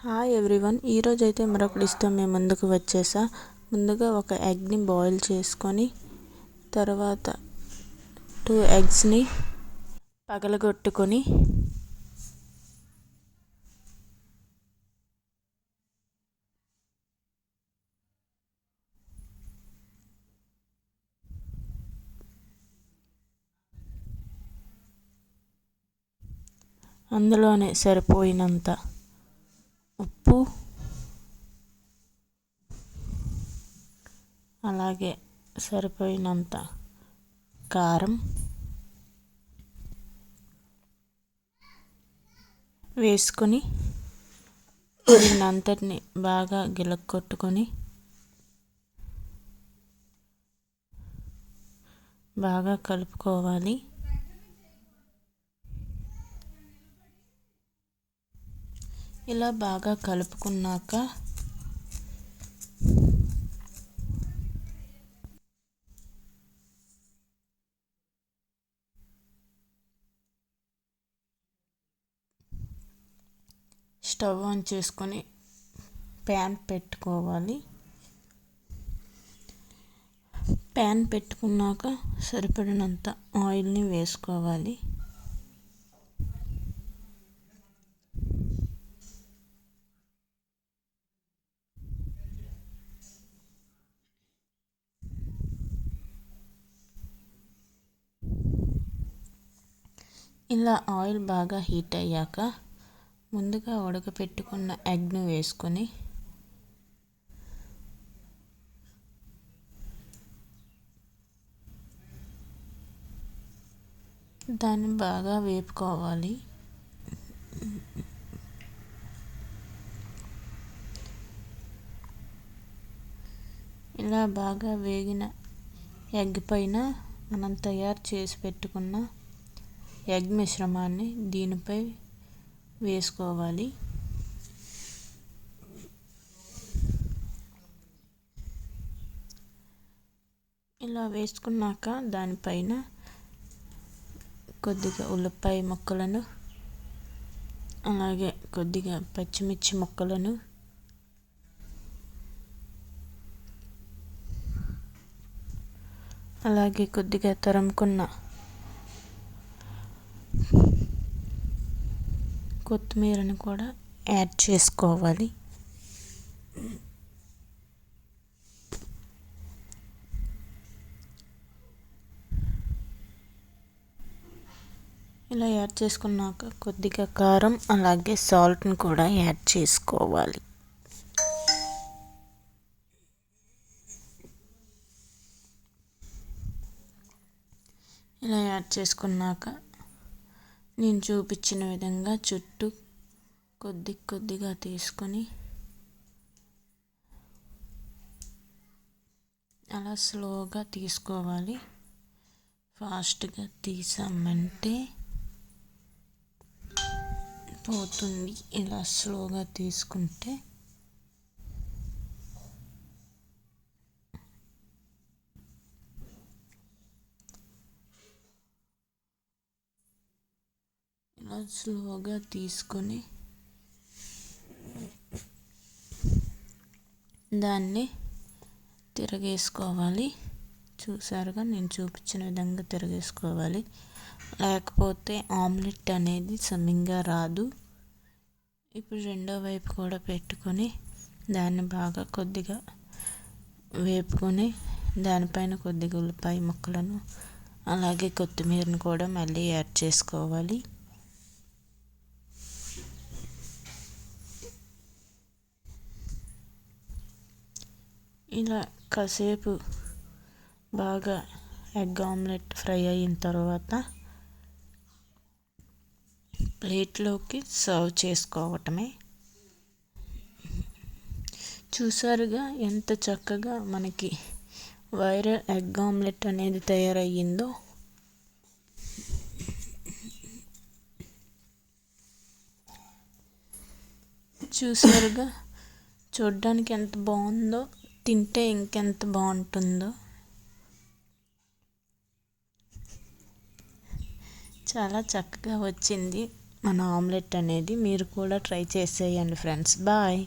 Hi everyone, ఈరోజు అయితే మరొక డిష్తో మేము ముందుకు వచ్చేసా. ముందుగా ఒక ఎగ్ని బాయిల్ చేసుకొని తర్వాత 2 ఎగ్స్ని పగలగొట్టుకొని అందులోనే సరిపోయినంత ఉప్పు, అలాగే సరిపోయినంత కారం వేసుకొని దీన్నంతటిని బాగా గిలక్కొట్టుకొని బాగా కలుపుకోవాలి. ఇలా బాగా కలుపుకున్నాక స్టవ్ ఆన్ చేసుకొని ప్యాన్ పెట్టుకోవాలి. ప్యాన్ పెట్టుకున్నాక సరిపడినంత ఆయిల్ని వేసుకోవాలి. ఇలా ఆయిల్ బాగా హీట్ అయ్యాక ముందుగా ఉడకపెట్టుకున్న ఎగ్ను వేసుకొని దాన్ని బాగా వేపుకోవాలి. ఇలా బాగా వేగిన ఎగ్ పైన మనం తయారు చేసి పెట్టుకున్న ఎగ్ మిశ్రమాన్ని దీనిపై వేసుకోవాలి. ఇలా వేసుకున్నాక దానిపైన కొద్దిగా ఉల్లిపాయ ముక్కలను, అలాగే కొద్దిగా పచ్చిమిర్చి ముక్కలను, అలాగే కొద్దిగా తరుముకున్న కొత్తిమీరను కూడా యాడ్ చేసుకోవాలి. ఇలా యాడ్ చేసుకున్నాక కొద్దిగా కారం అలాగే సాల్ట్ని కూడా యాడ్ చేసుకోవాలి. ఇలా యాడ్ చేసుకున్నాక నేను చూపించిన విధంగా చుట్టూ కొద్దిగా తీసుకొని అలా స్లోగా తీసుకోవాలి. ఫాస్ట్గా తీసామంటే పోతుంది. ఇలా స్లోగా తీసుకుంటే ఇలా స్లోగా తీసుకొని దాన్ని తిరగేసుకోవాలి. చూసారుగా, నేను చూపించిన విధంగా తిరగేసుకోవాలి, లేకపోతే ఆమ్లెట్ అనేది సమంగా రాదు. ఇప్పుడు రెండో వైపు కూడా పెట్టుకొని దాన్ని బాగా కొద్దిగా వేపుకొని దానిపైన కొద్దిగా ఉల్లిపాయ ముక్కలను అలాగే కొత్తిమీరను కూడా మళ్ళీ యాడ్ చేసుకోవాలి. ఇలా కాసేపు బాగా ఎగ్ ఆమ్లెట్ ఫ్రై అయిన తర్వాత ప్లేట్లోకి సర్వ్ చేసుకోవటమే. చూసారుగా ఎంత చక్కగా మనకి వైరల్ ఎగ్ ఆమ్లెట్ అనేది తయారయ్యిందో. చూసారుగా, చూడ్డానికి ఎంత బాగుందో, తింటే ఇంకెంత బాగుంటుందో. చాలా చక్కగా వచ్చింది. మన ఆమ్లెట్ అనేది. మీరు కూడా ట్రై చేసేయండి ఫ్రెండ్స్. బాయ్.